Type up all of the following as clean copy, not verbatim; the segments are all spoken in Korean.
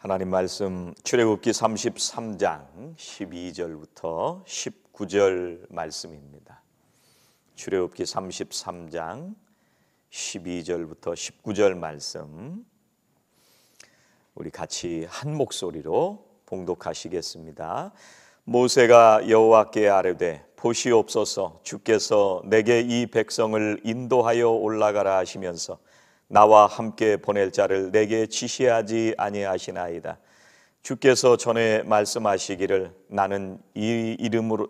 하나님 말씀 출애굽기 33장 12절부터 19절 말씀입니다. 출애굽기 33장 12절부터 19절 말씀 우리 같이 한 목소리로 봉독하시겠습니다. 모세가 여호와께 아뢰되 보시옵소서, 주께서 내게 이 백성을 인도하여 올라가라 하시면서 나와 함께 보낼 자를 내게 지시하지 아니하시나이다. 주께서 전에 말씀하시기를 나는 이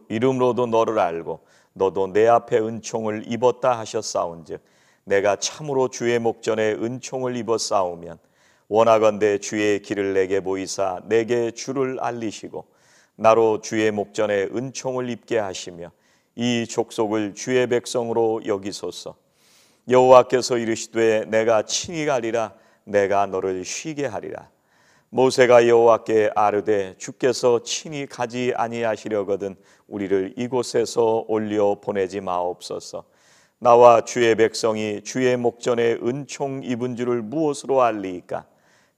이름으로도 너를 알고 너도 내 앞에 은총을 입었다 하셨사온즉 내가 참으로 주의 목전에 은총을 입었사오면 원하건대 주의 길을 내게 보이사 내게 주를 알리시고 나로 주의 목전에 은총을 입게 하시며 이 족속을 주의 백성으로 여기소서. 여호와께서 이르시되 내가 친히 가리라, 내가 너를 쉬게 하리라. 모세가 여호와께 아뢰되 주께서 친히 가지 아니하시려거든 우리를 이곳에서 올려 보내지 마옵소서. 나와 주의 백성이 주의 목전에 은총 입은 줄을 무엇으로 알리이까?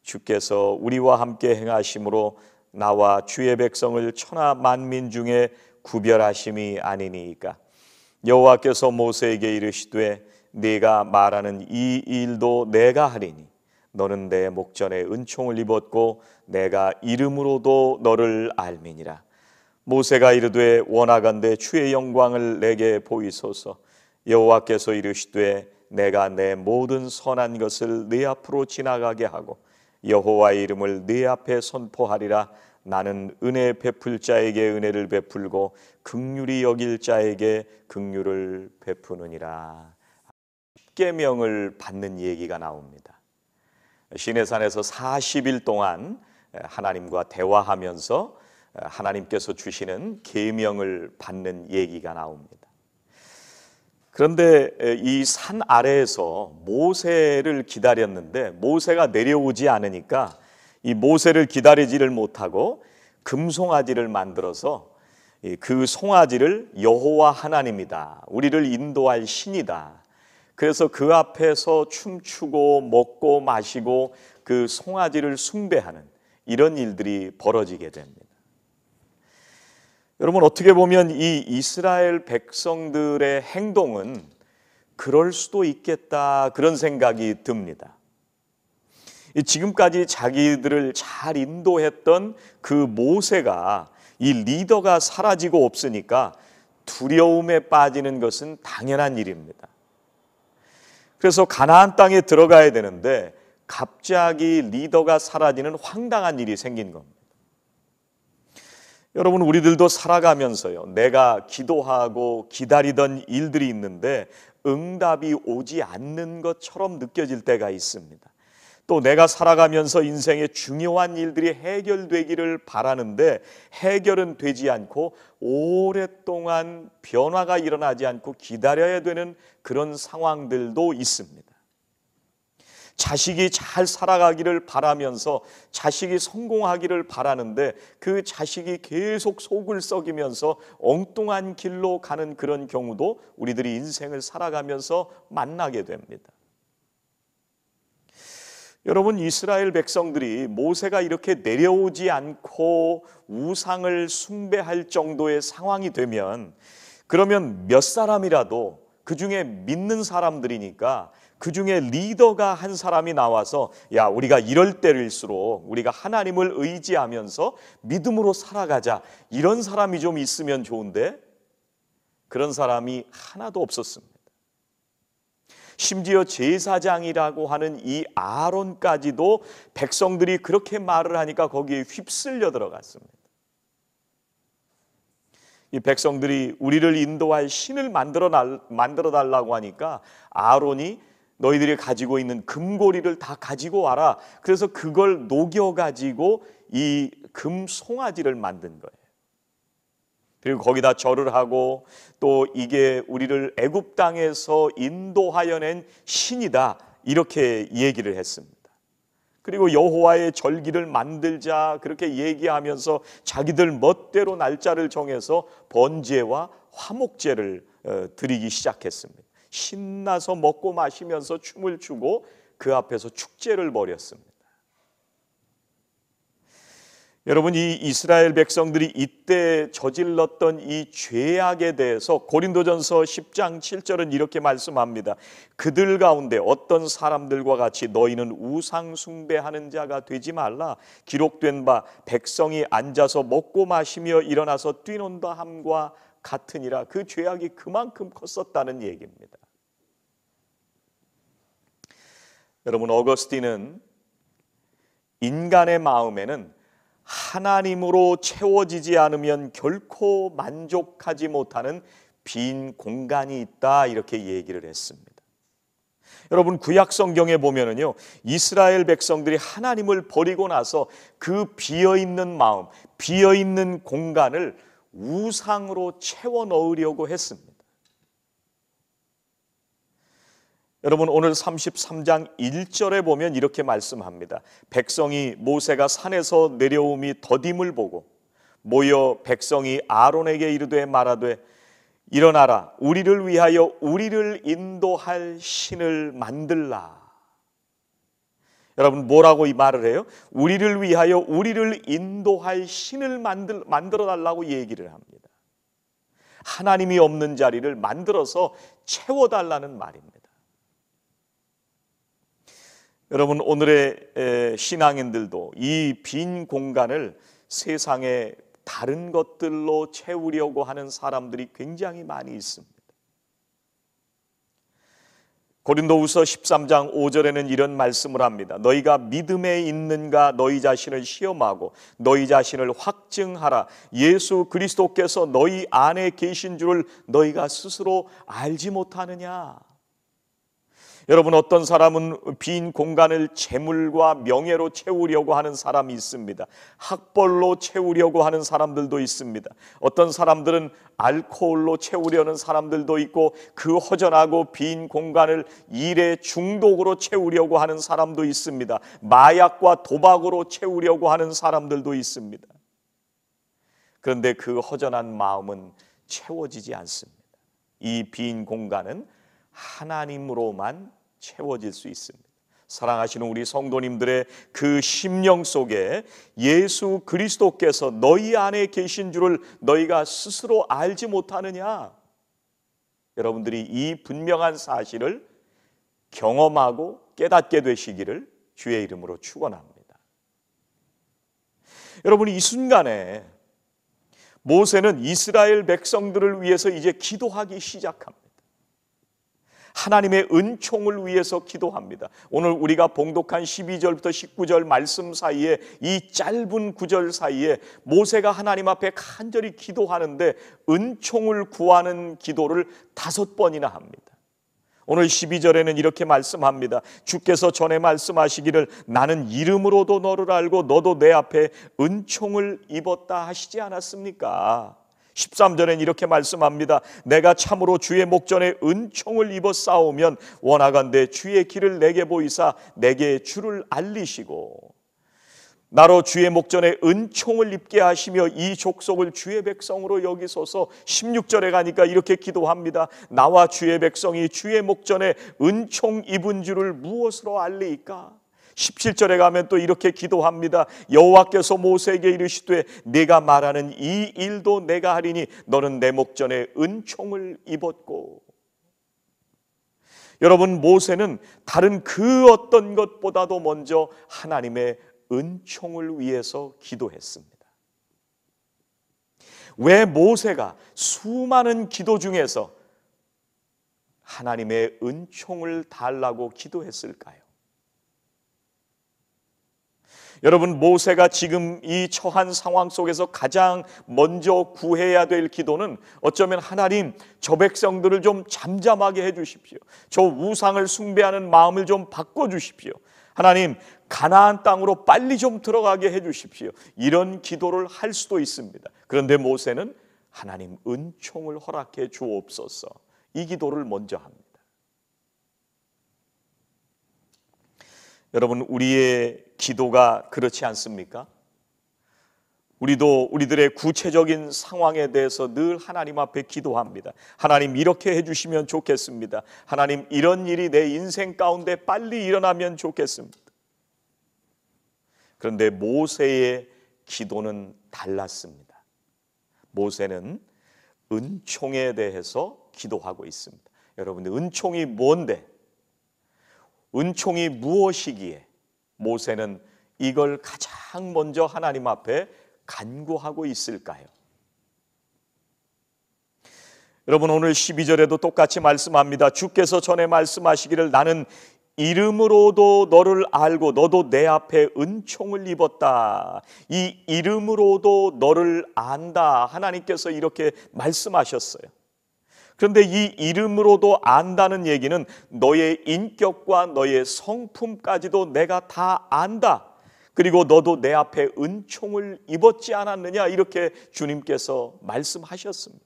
주께서 우리와 함께 행하심으로 나와 주의 백성을 천하 만민 중에 구별하심이 아니니이까? 여호와께서 모세에게 이르시되 네가 말하는 이 일도 내가 하리니 너는 내 목전에 은총을 입었고 내가 이름으로도 너를 알미니라. 모세가 이르되 원하건대 주의 영광을 내게 보이소서. 여호와께서 이르시되 내가 내 모든 선한 것을 네 앞으로 지나가게 하고 여호와의 이름을 네 앞에 선포하리라. 나는 은혜 베풀 자에게 은혜를 베풀고 긍휼히 여길 자에게 긍휼을 베푸느니라. 십계명을 받는 얘기가 나옵니다. 시내산에서 40일 동안 하나님과 대화하면서 하나님께서 주시는 계명을 받는 얘기가 나옵니다. 그런데 이 산 아래에서 모세를 기다렸는데 모세가 내려오지 않으니까 이 모세를 기다리지를 못하고 금송아지를 만들어서 그 송아지를 여호와 하나님이다, 우리를 인도할 신이다, 그래서 그 앞에서 춤추고 먹고 마시고 그 송아지를 숭배하는 이런 일들이 벌어지게 됩니다. 여러분, 어떻게 보면 이 이스라엘 백성들의 행동은 그럴 수도 있겠다, 그런 생각이 듭니다. 지금까지 자기들을 잘 인도했던 그 모세가 이 리더가 사라지고 없으니까 두려움에 빠지는 것은 당연한 일입니다. 그래서 가나안 땅에 들어가야 되는데 갑자기 리더가 사라지는 황당한 일이 생긴 겁니다. 여러분, 우리들도 살아가면서요, 내가 기도하고 기다리던 일들이 있는데 응답이 오지 않는 것처럼 느껴질 때가 있습니다. 또 내가 살아가면서 인생의 중요한 일들이 해결되기를 바라는데 해결은 되지 않고 오랫동안 변화가 일어나지 않고 기다려야 되는 그런 상황들도 있습니다. 자식이 잘 살아가기를 바라면서 자식이 성공하기를 바라는데 그 자식이 계속 속을 썩이면서 엉뚱한 길로 가는 그런 경우도 우리들이 인생을 살아가면서 만나게 됩니다. 여러분, 이스라엘 백성들이 모세가 이렇게 내려오지 않고 우상을 숭배할 정도의 상황이 되면 그러면 몇 사람이라도 그 중에 믿는 사람들이니까 그 중에 리더가 한 사람이 나와서 야, 우리가 이럴 때일수록 우리가 하나님을 의지하면서 믿음으로 살아가자, 이런 사람이 좀 있으면 좋은데 그런 사람이 하나도 없었습니다. 심지어 제사장이라고 하는 이 아론까지도 백성들이 그렇게 말을 하니까 거기에 휩쓸려 들어갔습니다. 이 백성들이 우리를 인도할 신을 만들어 달라고 하니까 아론이 너희들이 가지고 있는 금고리를 다 가지고 와라. 그래서 그걸 녹여가지고 이 금송아지를 만든 거예요. 그리고 거기다 절을 하고 또 이게 우리를 애굽 땅에서 인도하여 낸 신이다, 이렇게 얘기를 했습니다. 그리고 여호와의 절기를 만들자 그렇게 얘기하면서 자기들 멋대로 날짜를 정해서 번제와 화목제를 드리기 시작했습니다. 신나서 먹고 마시면서 춤을 추고 그 앞에서 축제를 벌였습니다. 여러분, 이 이스라엘 백성들이 이때 저질렀던 이 죄악에 대해서 고린도전서 10장 7절은 이렇게 말씀합니다. 그들 가운데 어떤 사람들과 같이 너희는 우상 숭배하는 자가 되지 말라. 기록된 바 백성이 앉아서 먹고 마시며 일어나서 뛰논다 함과 같으니라. 그 죄악이 그만큼 컸었다는 얘기입니다. 여러분, 어거스틴은 인간의 마음에는 하나님으로 채워지지 않으면 결코 만족하지 못하는 빈 공간이 있다, 이렇게 얘기를 했습니다. 여러분, 구약 성경에 보면은요, 이스라엘 백성들이 하나님을 버리고 나서 그 비어있는 마음, 비어있는 공간을 우상으로 채워 넣으려고 했습니다. 여러분, 오늘 33장 1절에 보면 이렇게 말씀합니다. 백성이 모세가 산에서 내려옴이 더딤을 보고 모여 백성이 아론에게 이르되 말하되 일어나라, 우리를 위하여 우리를 인도할 신을 만들라. 여러분, 뭐라고 이 말을 해요? 우리를 위하여 우리를 인도할 신을 만들어 달라고 얘기를 합니다. 하나님이 없는 자리를 만들어서 채워달라는 말입니다. 여러분, 오늘의 신앙인들도 이 빈 공간을 세상의 다른 것들로 채우려고 하는 사람들이 굉장히 많이 있습니다. 고린도후서 13장 5절에는 이런 말씀을 합니다. 너희가 믿음에 있는가 너희 자신을 시험하고 너희 자신을 확증하라. 예수 그리스도께서 너희 안에 계신 줄을 너희가 스스로 알지 못하느냐. 여러분, 어떤 사람은 빈 공간을 재물과 명예로 채우려고 하는 사람이 있습니다. 학벌로 채우려고 하는 사람들도 있습니다. 어떤 사람들은 알코올로 채우려는 사람들도 있고, 그 허전하고 빈 공간을 일의 중독으로 채우려고 하는 사람도 있습니다. 마약과 도박으로 채우려고 하는 사람들도 있습니다. 그런데 그 허전한 마음은 채워지지 않습니다. 이 빈 공간은 하나님으로만 채워질 수 있습니다. 사랑하시는 우리 성도님들의 그 심령 속에 예수 그리스도께서 너희 안에 계신 줄을 너희가 스스로 알지 못하느냐? 여러분들이 이 분명한 사실을 경험하고 깨닫게 되시기를 주의 이름으로 축원합니다. 여러분, 이 순간에 모세는 이스라엘 백성들을 위해서 이제 기도하기 시작합니다. 하나님의 은총을 위해서 기도합니다. 오늘 우리가 봉독한 12절부터 19절 말씀 사이에, 이 짧은 구절 사이에 모세가 하나님 앞에 간절히 기도하는데 은총을 구하는 기도를 5번이나 합니다. 오늘 12절에는 이렇게 말씀합니다. 주께서 전에 말씀하시기를 나는 이름으로도 너를 알고 너도 내 앞에 은총을 입었다 하시지 않았습니까? 13절엔 이렇게 말씀합니다. 내가 참으로 주의 목전에 은총을 입어 싸우면 원하건대 주의 길을 내게 보이사 내게 주를 알리시고 나로 주의 목전에 은총을 입게 하시며 이 족속을 주의 백성으로 여기소서. 16절에 가니까 이렇게 기도합니다. 나와 주의 백성이 주의 목전에 은총 입은 줄을 무엇으로 알리이까? 17절에 가면 또 이렇게 기도합니다. 여호와께서 모세에게 이르시되 네가 말하는 이 일도 내가 하리니 너는 내 목전에 은총을 입었고. 여러분, 모세는 다른 그 어떤 것보다도 먼저 하나님의 은총을 위해서 기도했습니다. 왜 모세가 수많은 기도 중에서 하나님의 은총을 달라고 기도했을까요? 여러분, 모세가 지금 이 처한 상황 속에서 가장 먼저 구해야 될 기도는 어쩌면 하나님, 저 백성들을 좀 잠잠하게 해 주십시오. 저 우상을 숭배하는 마음을 좀 바꿔 주십시오. 하나님, 가나안 땅으로 빨리 좀 들어가게 해 주십시오. 이런 기도를 할 수도 있습니다. 그런데 모세는 하나님 은총을 허락해 주옵소서, 이 기도를 먼저 합니다. 여러분, 우리의 기도가 그렇지 않습니까? 우리도 우리들의 구체적인 상황에 대해서 늘 하나님 앞에 기도합니다. 하나님, 이렇게 해주시면 좋겠습니다. 하나님, 이런 일이 내 인생 가운데 빨리 일어나면 좋겠습니다. 그런데 모세의 기도는 달랐습니다. 모세는 은총에 대해서 기도하고 있습니다. 여러분들, 은총이 뭔데? 은총이 무엇이기에 모세는 이걸 가장 먼저 하나님 앞에 간구하고 있을까요? 여러분, 오늘 12절에도 똑같이 말씀합니다. 주께서 전에 말씀하시기를 나는 이름으로도 너를 알고 너도 내 앞에 은총을 입었다. 이 이름으로도 너를 안다. 하나님께서 이렇게 말씀하셨어요. 그런데 이 이름으로도 안다는 얘기는 너의 인격과 너의 성품까지도 내가 다 안다. 그리고 너도 내 앞에 은총을 입었지 않았느냐, 이렇게 주님께서 말씀하셨습니다.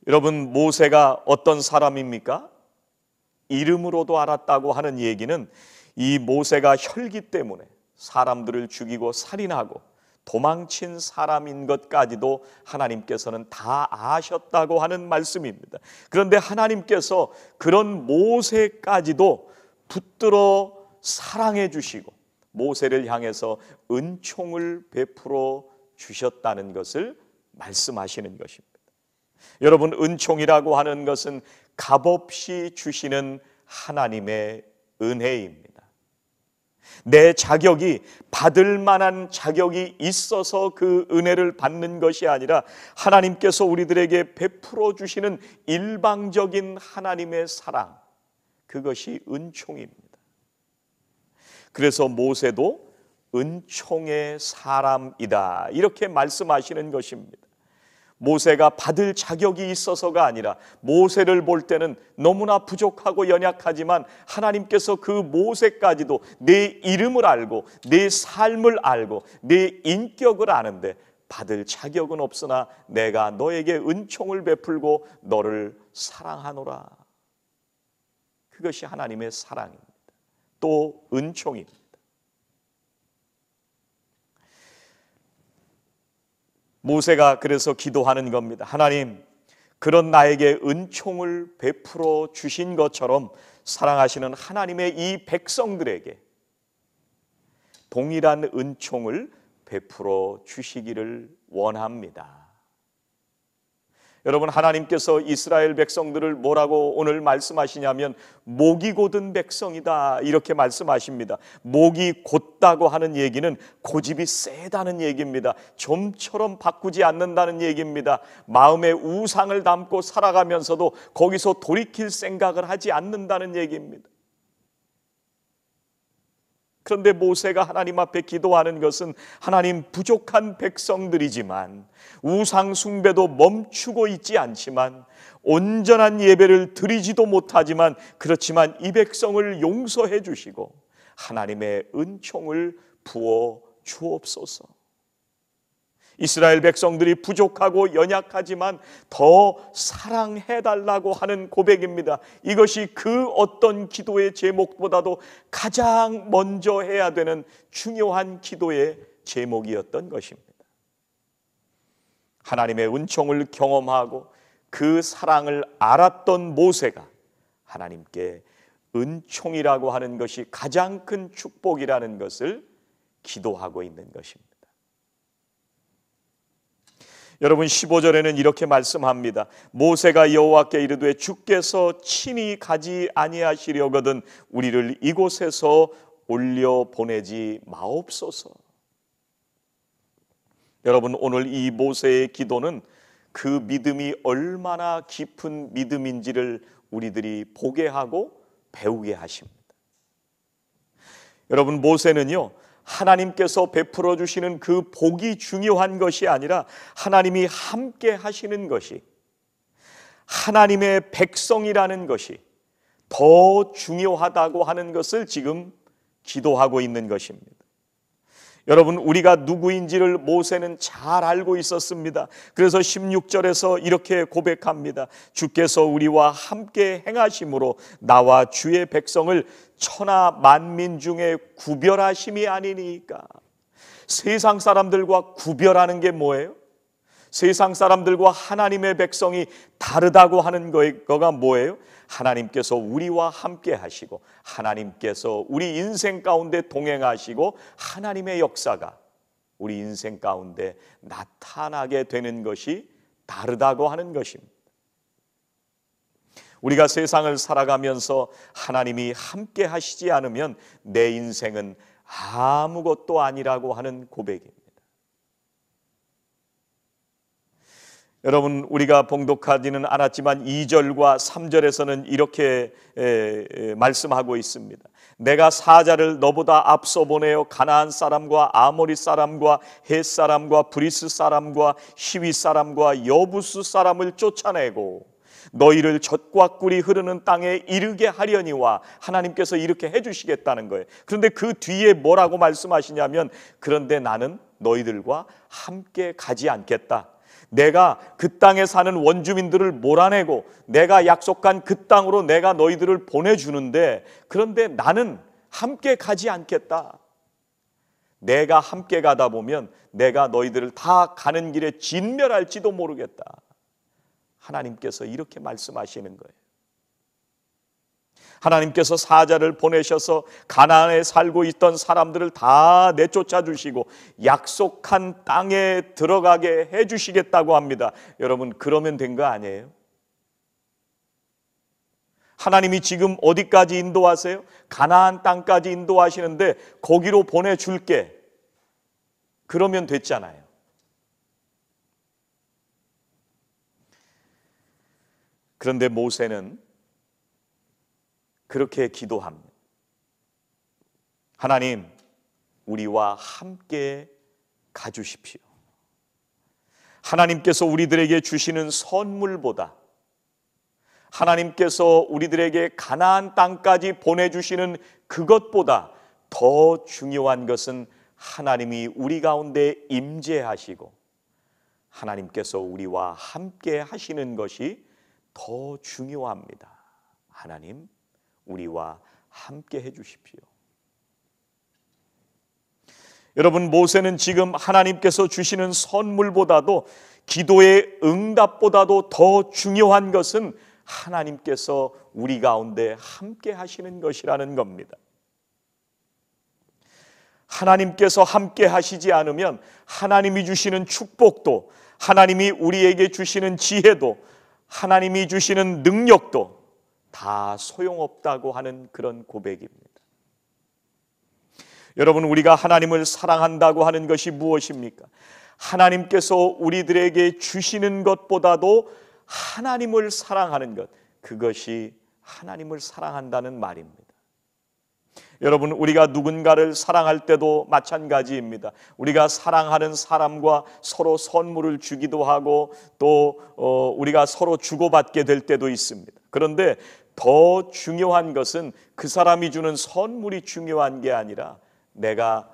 여러분, 모세가 어떤 사람입니까? 이름으로도 알았다고 하는 얘기는 이 모세가 혈기 때문에 사람들을 죽이고 살인하고 도망친 사람인 것까지도 하나님께서는 다 아셨다고 하는 말씀입니다. 그런데 하나님께서 그런 모세까지도 붙들어 사랑해 주시고 모세를 향해서 은총을 베풀어 주셨다는 것을 말씀하시는 것입니다. 여러분, 은총이라고 하는 것은 값없이 주시는 하나님의 은혜입니다. 내 자격이, 받을 만한 자격이 있어서 그 은혜를 받는 것이 아니라 하나님께서 우리들에게 베풀어 주시는 일방적인 하나님의 사랑, 그것이 은총입니다. 그래서 모세도 은총의 사람이다, 이렇게 말씀하시는 것입니다. 모세가 받을 자격이 있어서가 아니라 모세를 볼 때는 너무나 부족하고 연약하지만 하나님께서 그 모세까지도 내 이름을 알고 내 삶을 알고 내 인격을 아는데 받을 자격은 없으나 내가 너에게 은총을 베풀고 너를 사랑하노라. 그것이 하나님의 사랑입니다. 또 은총입니다. 모세가 그래서 기도하는 겁니다. 하나님, 그런 나에게 은총을 베풀어 주신 것처럼 사랑하시는 하나님의 이 백성들에게 동일한 은총을 베풀어 주시기를 원합니다. 여러분, 하나님께서 이스라엘 백성들을 뭐라고 오늘 말씀하시냐면 목이 곧은 백성이다, 이렇게 말씀하십니다. 목이 곧다고 하는 얘기는 고집이 세다는 얘기입니다. 좀처럼 바꾸지 않는다는 얘기입니다. 마음에 우상을 담고 살아가면서도 거기서 돌이킬 생각을 하지 않는다는 얘기입니다. 그런데 모세가 하나님 앞에 기도하는 것은 하나님, 부족한 백성들이지만 우상 숭배도 멈추고 있지 않지만 온전한 예배를 드리지도 못하지만 그렇지만 이 백성을 용서해 주시고 하나님의 은총을 부어 주옵소서. 이스라엘 백성들이 부족하고 연약하지만 더 사랑해달라고 하는 고백입니다. 이것이 그 어떤 기도의 제목보다도 가장 먼저 해야 되는 중요한 기도의 제목이었던 것입니다. 하나님의 은총을 경험하고 그 사랑을 알았던 모세가 하나님께 은총이라고 하는 것이 가장 큰 축복이라는 것을 기도하고 있는 것입니다. 여러분, 15절에는 이렇게 말씀합니다. 모세가 여호와께 이르되 주께서 친히 가지 아니하시려거든 우리를 이곳에서 올려 보내지 마옵소서. 여러분, 오늘 이 모세의 기도는 그 믿음이 얼마나 깊은 믿음인지를 우리들이 보게 하고 배우게 하십니다. 여러분, 모세는요, 하나님께서 베풀어 주시는 그 복이 중요한 것이 아니라 하나님이 함께 하시는 것이, 하나님의 백성이라는 것이 더 중요하다고 하는 것을 지금 기도하고 있는 것입니다. 여러분, 우리가 누구인지를 모세는 잘 알고 있었습니다. 그래서 16절에서 이렇게 고백합니다. 주께서 우리와 함께 행하심으로 나와 주의 백성을 천하 만민 중에 구별하심이 아니니까. 세상 사람들과 구별하는 게 뭐예요? 세상 사람들과 하나님의 백성이 다르다고 하는 거가 뭐예요? 하나님께서 우리와 함께 하시고 하나님께서 우리 인생 가운데 동행하시고 하나님의 역사가 우리 인생 가운데 나타나게 되는 것이 다르다고 하는 것입니다. 우리가 세상을 살아가면서 하나님이 함께 하시지 않으면 내 인생은 아무것도 아니라고 하는 고백입니다. 여러분, 우리가 봉독하지는 않았지만 2절과 3절에서는 이렇게 말씀하고 있습니다. 내가 사자를 너보다 앞서 보내어 가나안 사람과 아모리 사람과 헷 사람과 브리스 사람과 히위 사람과 여부스 사람을 쫓아내고 너희를 젖과 꿀이 흐르는 땅에 이르게 하려니와, 하나님께서 이렇게 해주시겠다는 거예요. 그런데 그 뒤에 뭐라고 말씀하시냐면, 그런데 나는 너희들과 함께 가지 않겠다. 내가 그 땅에 사는 원주민들을 몰아내고 내가 약속한 그 땅으로 내가 너희들을 보내주는데, 그런데 나는 함께 가지 않겠다. 내가 함께 가다 보면 내가 너희들을 다 가는 길에 진멸할지도 모르겠다. 하나님께서 이렇게 말씀하시는 거예요. 하나님께서 사자를 보내셔서 가나안에 살고 있던 사람들을 다 내쫓아 주시고 약속한 땅에 들어가게 해 주시겠다고 합니다. 여러분, 그러면 된 거 아니에요? 하나님이 지금 어디까지 인도하세요? 가나안 땅까지 인도하시는데 거기로 보내줄게. 그러면 됐잖아요. 그런데 모세는 그렇게 기도합니다. 하나님, 우리와 함께 가주십시오. 하나님께서 우리들에게 주시는 선물보다, 하나님께서 우리들에게 가나안 땅까지 보내주시는 그것보다 더 중요한 것은 하나님이 우리 가운데 임재하시고 하나님께서 우리와 함께 하시는 것이 더 중요합니다. 하나님, 우리와 함께 해주십시오. 여러분, 모세는 지금 하나님께서 주시는 선물보다도, 기도의 응답보다도 더 중요한 것은 하나님께서 우리 가운데 함께 하시는 것이라는 겁니다. 하나님께서 함께 하시지 않으면 하나님이 주시는 축복도, 하나님이 우리에게 주시는 지혜도, 하나님이 주시는 능력도 다 소용없다고 하는 그런 고백입니다. 여러분, 우리가 하나님을 사랑한다고 하는 것이 무엇입니까? 하나님께서 우리들에게 주시는 것보다도 하나님을 사랑하는 것, 그것이 하나님을 사랑한다는 말입니다. 여러분, 우리가 누군가를 사랑할 때도 마찬가지입니다. 우리가 사랑하는 사람과 서로 선물을 주기도 하고 또 우리가 서로 주고받게 될 때도 있습니다. 그런데 더 중요한 것은 그 사람이 주는 선물이 중요한 게 아니라 내가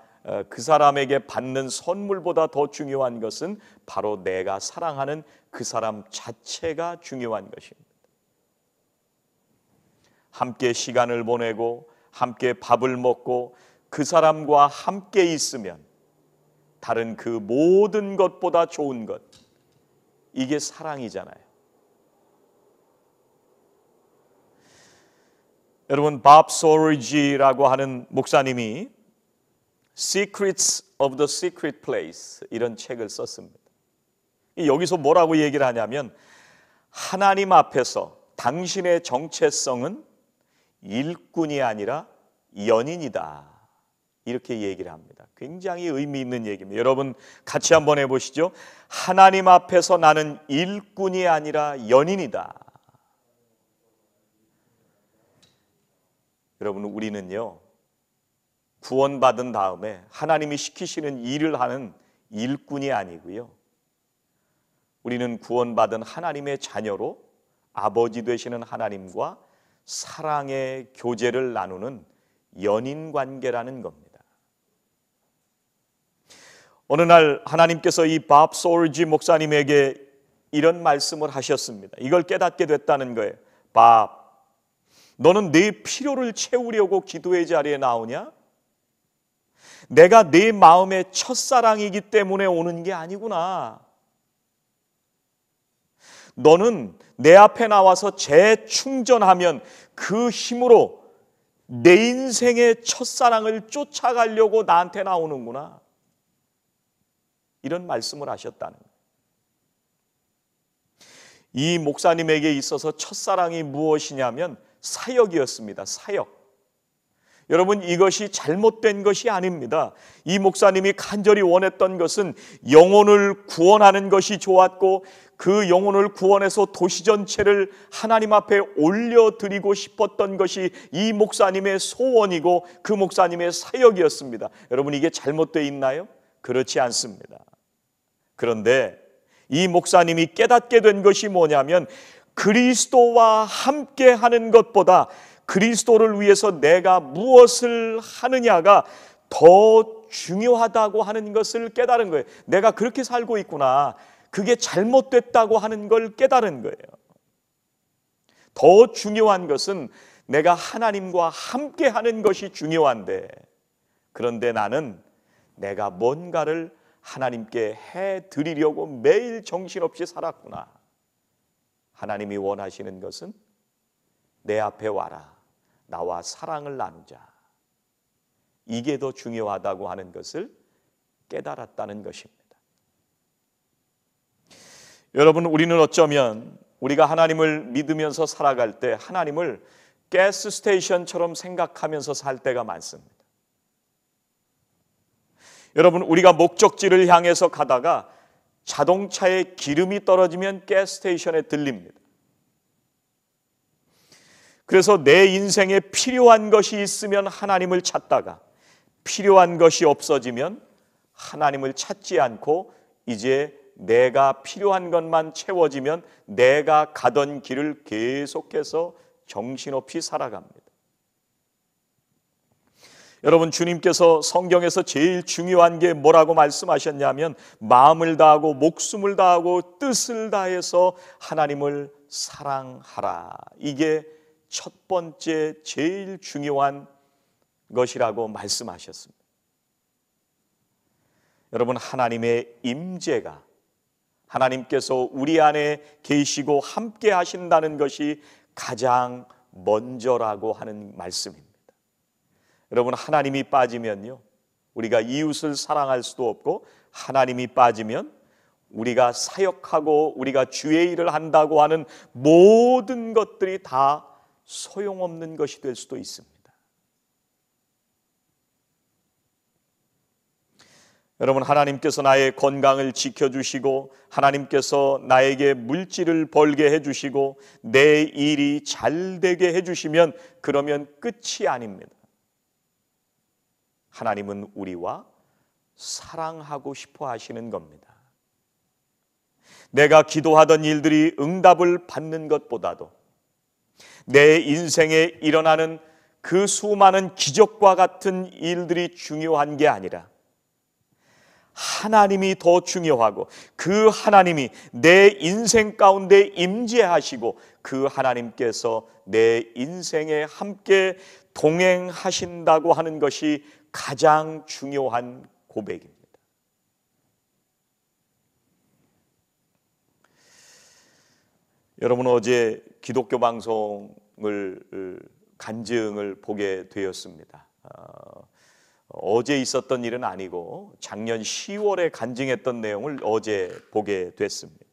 그 사람에게 받는 선물보다 더 중요한 것은 바로 내가 사랑하는 그 사람 자체가 중요한 것입니다. 함께 시간을 보내고 함께 밥을 먹고 그 사람과 함께 있으면 다른 그 모든 것보다 좋은 것, 이게 사랑이잖아요. 여러분, 밥 소리지라고 하는 목사님이 Secrets of the Secret Place 이런 책을 썼습니다. 여기서 뭐라고 얘기를 하냐면, 하나님 앞에서 당신의 정체성은 일꾼이 아니라 연인이다, 이렇게 얘기를 합니다. 굉장히 의미 있는 얘기입니다. 여러분, 같이 한번 해보시죠. 하나님 앞에서 나는 일꾼이 아니라 연인이다. 여러분, 우리는요, 구원받은 다음에 하나님이 시키시는 일을 하는 일꾼이 아니고요, 우리는 구원받은 하나님의 자녀로 아버지 되시는 하나님과 사랑의 교제를 나누는 연인 관계라는 겁니다. 어느 날 하나님께서 이 밥 소리지 목사님에게 이런 말씀을 하셨습니다. 이걸 깨닫게 됐다는 거예요. 밥, 너는 내 필요를 채우려고 기도의 자리에 나오냐? 내가 내 마음의 첫사랑이기 때문에 오는 게 아니구나. 너는 내 앞에 나와서 재충전하면 그 힘으로 내 인생의 첫사랑을 쫓아가려고 나한테 나오는구나. 이런 말씀을 하셨다는 거예요. 이 목사님에게 있어서 첫사랑이 무엇이냐면 사역이었습니다. 사역. 여러분, 이것이 잘못된 것이 아닙니다. 이 목사님이 간절히 원했던 것은 영혼을 구원하는 것이 좋았고, 그 영혼을 구원해서 도시 전체를 하나님 앞에 올려드리고 싶었던 것이 이 목사님의 소원이고 그 목사님의 사역이었습니다. 여러분, 이게 잘못되어 있나요? 그렇지 않습니다. 그런데 이 목사님이 깨닫게 된 것이 뭐냐면, 그리스도와 함께 하는 것보다 그리스도를 위해서 내가 무엇을 하느냐가 더 중요하다고 하는 것을 깨달은 거예요. 내가 그렇게 살고 있구나. 그게 잘못됐다고 하는 걸 깨달은 거예요. 더 중요한 것은 내가 하나님과 함께 하는 것이 중요한데, 그런데 나는 내가 뭔가를 하나님께 해드리려고 매일 정신없이 살았구나. 하나님이 원하시는 것은 내 앞에 와라. 나와 사랑을 나누자. 이게 더 중요하다고 하는 것을 깨달았다는 것입니다. 여러분, 우리는 어쩌면 우리가 하나님을 믿으면서 살아갈 때 하나님을 가스 스테이션처럼 생각하면서 살 때가 많습니다. 여러분, 우리가 목적지를 향해서 가다가 자동차에 기름이 떨어지면 가스 스테이션에 들립니다. 그래서 내 인생에 필요한 것이 있으면 하나님을 찾다가 필요한 것이 없어지면 하나님을 찾지 않고 이제 내가 필요한 것만 채워지면 내가 가던 길을 계속해서 정신없이 살아갑니다. 여러분, 주님께서 성경에서 제일 중요한 게 뭐라고 말씀하셨냐면, 마음을 다하고 목숨을 다하고 뜻을 다해서 하나님을 사랑하라. 이게 첫 번째 제일 중요한 것이라고 말씀하셨습니다. 여러분, 하나님의 임재가, 하나님께서 우리 안에 계시고 함께 하신다는 것이 가장 먼저라고 하는 말씀입니다. 여러분, 하나님이 빠지면요, 우리가 이웃을 사랑할 수도 없고, 하나님이 빠지면 우리가 사역하고 우리가 주의 일을 한다고 하는 모든 것들이 다 소용없는 것이 될 수도 있습니다. 여러분, 하나님께서 나의 건강을 지켜주시고 하나님께서 나에게 물질을 벌게 해주시고 내 일이 잘 되게 해주시면 그러면 끝이 아닙니다. 하나님은 우리와 사랑하고 싶어 하시는 겁니다. 내가 기도하던 일들이 응답을 받는 것보다도 내 인생에 일어나는 그 수많은 기적과 같은 일들이 중요한 게 아니라 하나님이 더 중요하고, 그 하나님이 내 인생 가운데 임재하시고 그 하나님께서 내 인생에 함께 동행하신다고 하는 것이 가장 중요한 고백입니다. 여러분, 어제 기독교 방송을 간증을 보게 되었습니다. 어제 있었던 일은 아니고 작년 10월에 간증했던 내용을 어제 보게 됐습니다.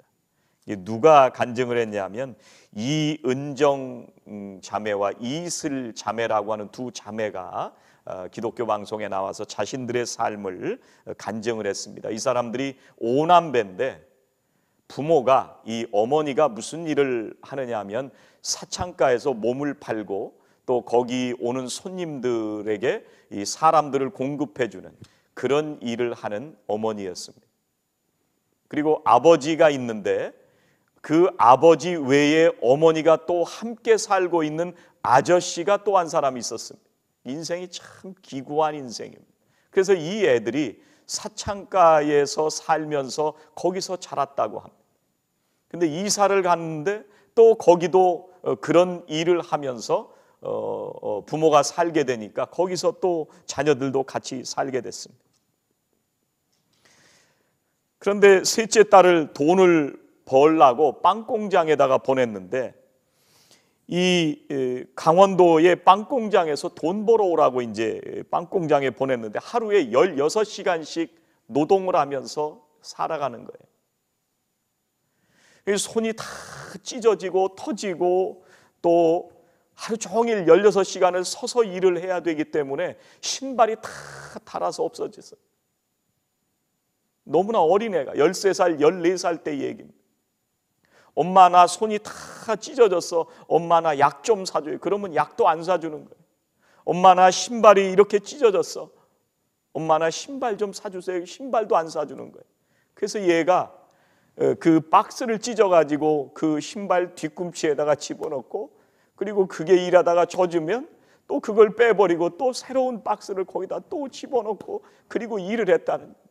누가 간증을 했냐면 이은정 자매와 이슬 자매라고 하는 두 자매가 기독교 방송에 나와서 자신들의 삶을 간증을 했습니다. 이 사람들이 5남매인데 부모가, 이 어머니가 무슨 일을 하느냐 하면 사창가에서 몸을 팔고 또 거기 오는 손님들에게 이 사람들을 공급해주는 그런 일을 하는 어머니였습니다. 그리고 아버지가 있는데 그 아버지 외에 어머니가 또 함께 살고 있는 아저씨가 또 한 사람이 있었습니다. 인생이 참 기구한 인생입니다. 그래서 이 애들이 사창가에서 살면서 거기서 자랐다고 합니다. 근데 이사를 갔는데 또 거기도 그런 일을 하면서 부모가 살게 되니까 거기서 또 자녀들도 같이 살게 됐습니다. 그런데 셋째 딸을 돈을 벌라고 빵 공장에다가 보냈는데 이 강원도의 빵 공장에서 돈 벌어 오라고 이제 빵 공장에 보냈는데 하루에 16시간씩 노동을 하면서 살아가는 거예요. 손이 다 찢어지고 터지고 또 하루 종일 16시간을 서서 일을 해야 되기 때문에 신발이 다 닳아서 없어졌어요. 너무나 어린애가 13살, 14살 때 얘기입니다. 엄마 나 손이 다 찢어졌어. 엄마 나 약 좀 사줘요. 그러면 약도 안 사주는 거예요. 엄마 나 신발이 이렇게 찢어졌어. 엄마 나 신발 좀 사주세요. 신발도 안 사주는 거예요. 그래서 얘가 그 박스를 찢어가지고 그 신발 뒤꿈치에다가 집어넣고 그리고 그게 일하다가 젖으면 또 그걸 빼버리고 또 새로운 박스를 거기다 또 집어넣고 그리고 일을 했다는 거예요.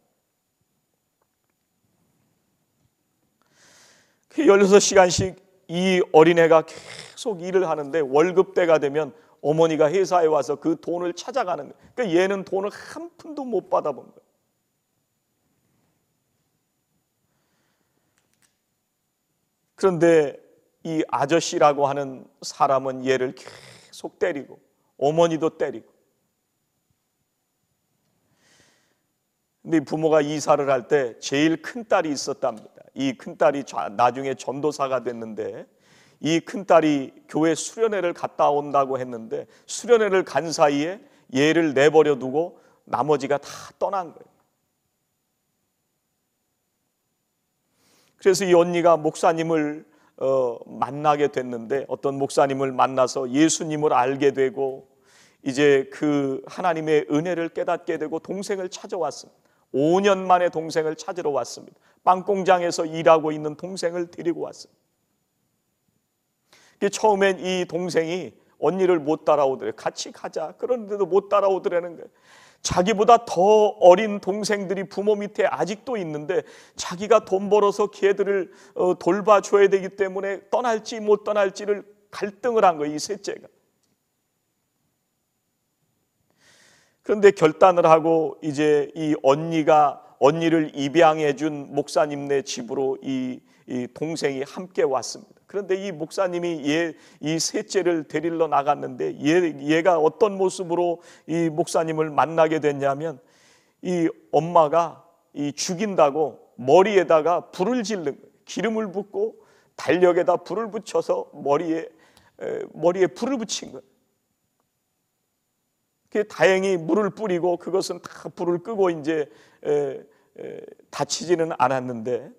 16시간씩 이 어린애가 계속 일을 하는데 월급 때가 되면 어머니가 회사에 와서 그 돈을 찾아가는 거예요. 그러니까 얘는 돈을 한 푼도 못 받아본 거예요. 그런데 이 아저씨라고 하는 사람은 얘를 계속 때리고 어머니도 때리고. 근데 부모가 이사를 할 때 제일 큰 딸이 있었답니다. 이 큰딸이 나중에 전도사가 됐는데 이 큰딸이 교회 수련회를 갔다 온다고 했는데 수련회를 간 사이에 얘를 내버려 두고 나머지가 다 떠난 거예요. 그래서 이 언니가 목사님을 만나게 됐는데 어떤 목사님을 만나서 예수님을 알게 되고 이제 그 하나님의 은혜를 깨닫게 되고 동생을 찾아왔습니다. 5년 만에 동생을 찾으러 왔습니다. 빵 공장에서 일하고 있는 동생을 데리고 왔습니다. 처음엔 이 동생이 언니를 못 따라오더래요. 같이 가자. 그런데도 못 따라오더라는 거예요. 자기보다 더 어린 동생들이 부모 밑에 아직도 있는데 자기가 돈 벌어서 걔들을 돌봐줘야 되기 때문에 떠날지 못 떠날지를 갈등을 한 거예요. 이 셋째가. 그런데 결단을 하고 이제 이 언니를 입양해 준 목사님네 집으로 이 동생이 함께 왔습니다. 그런데 이 목사님이 이 셋째를 데리러 나갔는데 얘가 어떤 모습으로 이 목사님을 만나게 됐냐면 이 엄마가 이 죽인다고 머리에다가 불을 지른 거예요. 기름을 붓고 달력에다 불을 붙여서 머리에 불을 붙인 거예요. 다행히 물을 뿌리고 그것은 다 불을 끄고 이제 다치지는 않았는데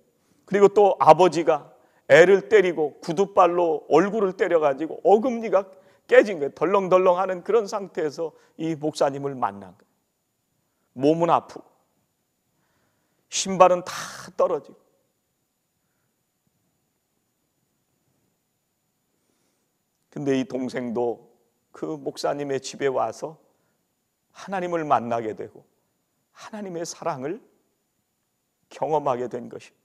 그리고 또 아버지가 애를 때리고 구두발로 얼굴을 때려가지고 어금니가 깨진 거예요. 덜렁덜렁하는 그런 상태에서 이 목사님을 만난 거예요. 몸은 아프고 신발은 다 떨어지고 근데 이 동생도 그 목사님의 집에 와서 하나님을 만나게 되고 하나님의 사랑을 경험하게 된 것입니다.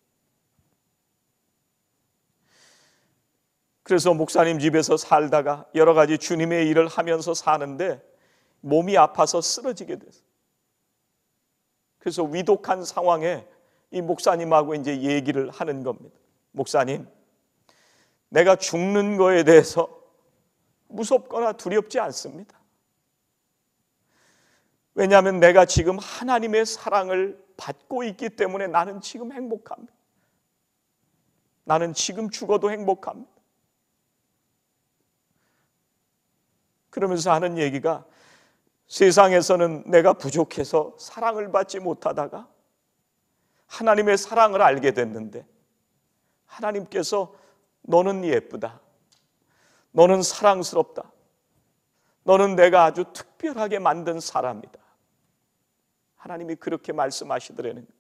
그래서 목사님 집에서 살다가 여러 가지 주님의 일을 하면서 사는데 몸이 아파서 쓰러지게 됐어요. 그래서 위독한 상황에 이 목사님하고 이제 얘기를 하는 겁니다. 목사님, 내가 죽는 거에 대해서 무섭거나 두렵지 않습니다. 왜냐하면 내가 지금 하나님의 사랑을 받고 있기 때문에 나는 지금 행복합니다. 나는 지금 죽어도 행복합니다. 그러면서 하는 얘기가 세상에서는 내가 부족해서 사랑을 받지 못하다가 하나님의 사랑을 알게 됐는데 하나님께서 너는 예쁘다. 너는 사랑스럽다. 너는 내가 아주 특별하게 만든 사람이다. 하나님이 그렇게 말씀하시더라는 거예요.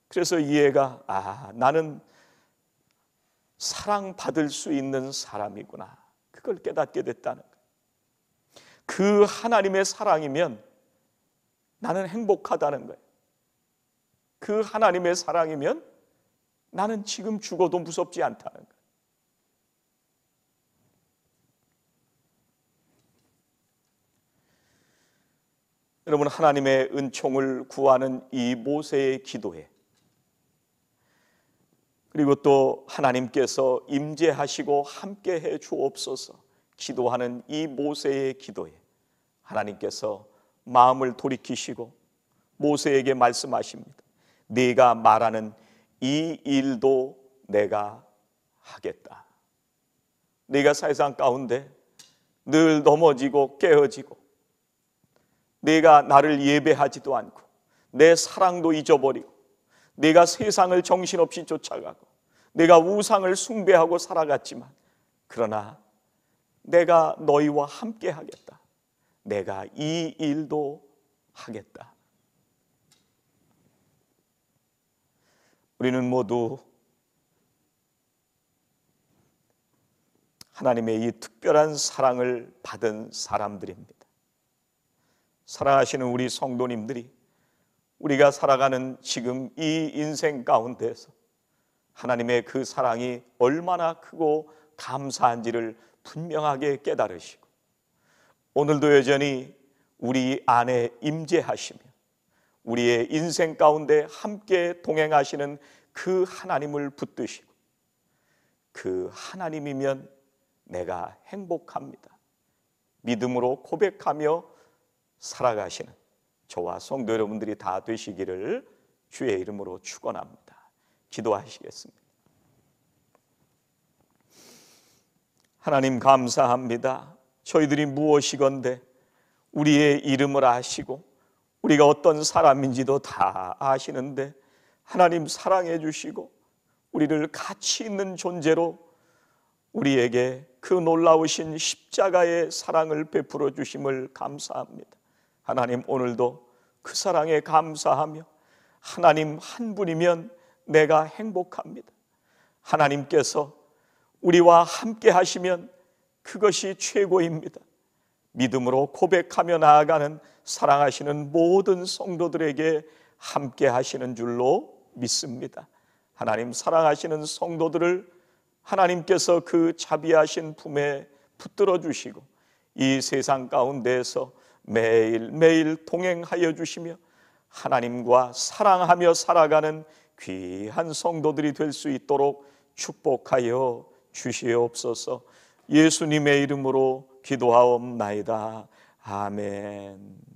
그래서 이 애가 나는 사랑받을 수 있는 사람이구나. 그걸 깨닫게 됐다는 거예요. 그 하나님의 사랑이면 나는 행복하다는 거예요. 그 하나님의 사랑이면 나는 지금 죽어도 무섭지 않다는 거예요. 여러분, 하나님의 은총을 구하는 이 모세의 기도에 그리고 또 하나님께서 임재하시고 함께해 주옵소서 기도하는 이 모세의 기도에 하나님께서 마음을 돌이키시고 모세에게 말씀하십니다. 네가 말하는 이 일도 내가 하겠다. 네가 세상 가운데 늘 넘어지고 깨어지고 네가 나를 예배하지도 않고 내 사랑도 잊어버리고 네가 세상을 정신없이 쫓아가고 내가 우상을 숭배하고 살아갔지만 그러나 내가 너희와 함께 하겠다. 내가 이 일도 하겠다. 우리는 모두 하나님의 이 특별한 사랑을 받은 사람들입니다. 사랑하시는 우리 성도님들이 우리가 살아가는 지금 이 인생 가운데서 하나님의 그 사랑이 얼마나 크고 감사한지를 분명하게 깨달으시고 오늘도 여전히 우리 안에 임재하시며 우리의 인생 가운데 함께 동행하시는 그 하나님을 붙드시고 그 하나님이면 내가 행복합니다. 믿음으로 고백하며 살아가시는 저와 성도 여러분들이 다 되시기를 주의 이름으로 축원합니다. 기도하시겠습니다. 하나님 감사합니다. 저희들이 무엇이건대 우리의 이름을 아시고 우리가 어떤 사람인지도 다 아시는데 하나님 사랑해 주시고 우리를 가치 있는 존재로 우리에게 그 놀라우신 십자가의 사랑을 베풀어 주심을 감사합니다. 하나님 오늘도 그 사랑에 감사하며 하나님 한 분이면 내가 행복합니다. 하나님께서 우리와 함께 하시면 그것이 최고입니다. 믿음으로 고백하며 나아가는 사랑하시는 모든 성도들에게 함께 하시는 줄로 믿습니다. 하나님 사랑하시는 성도들을 하나님께서 그 자비하신 품에 붙들어 주시고 이 세상 가운데에서 매일매일 동행하여 주시며 하나님과 사랑하며 살아가는 귀한 성도들이 될 수 있도록 축복하여 주시옵소서. 예수님의 이름으로 기도하옵나이다. 아멘.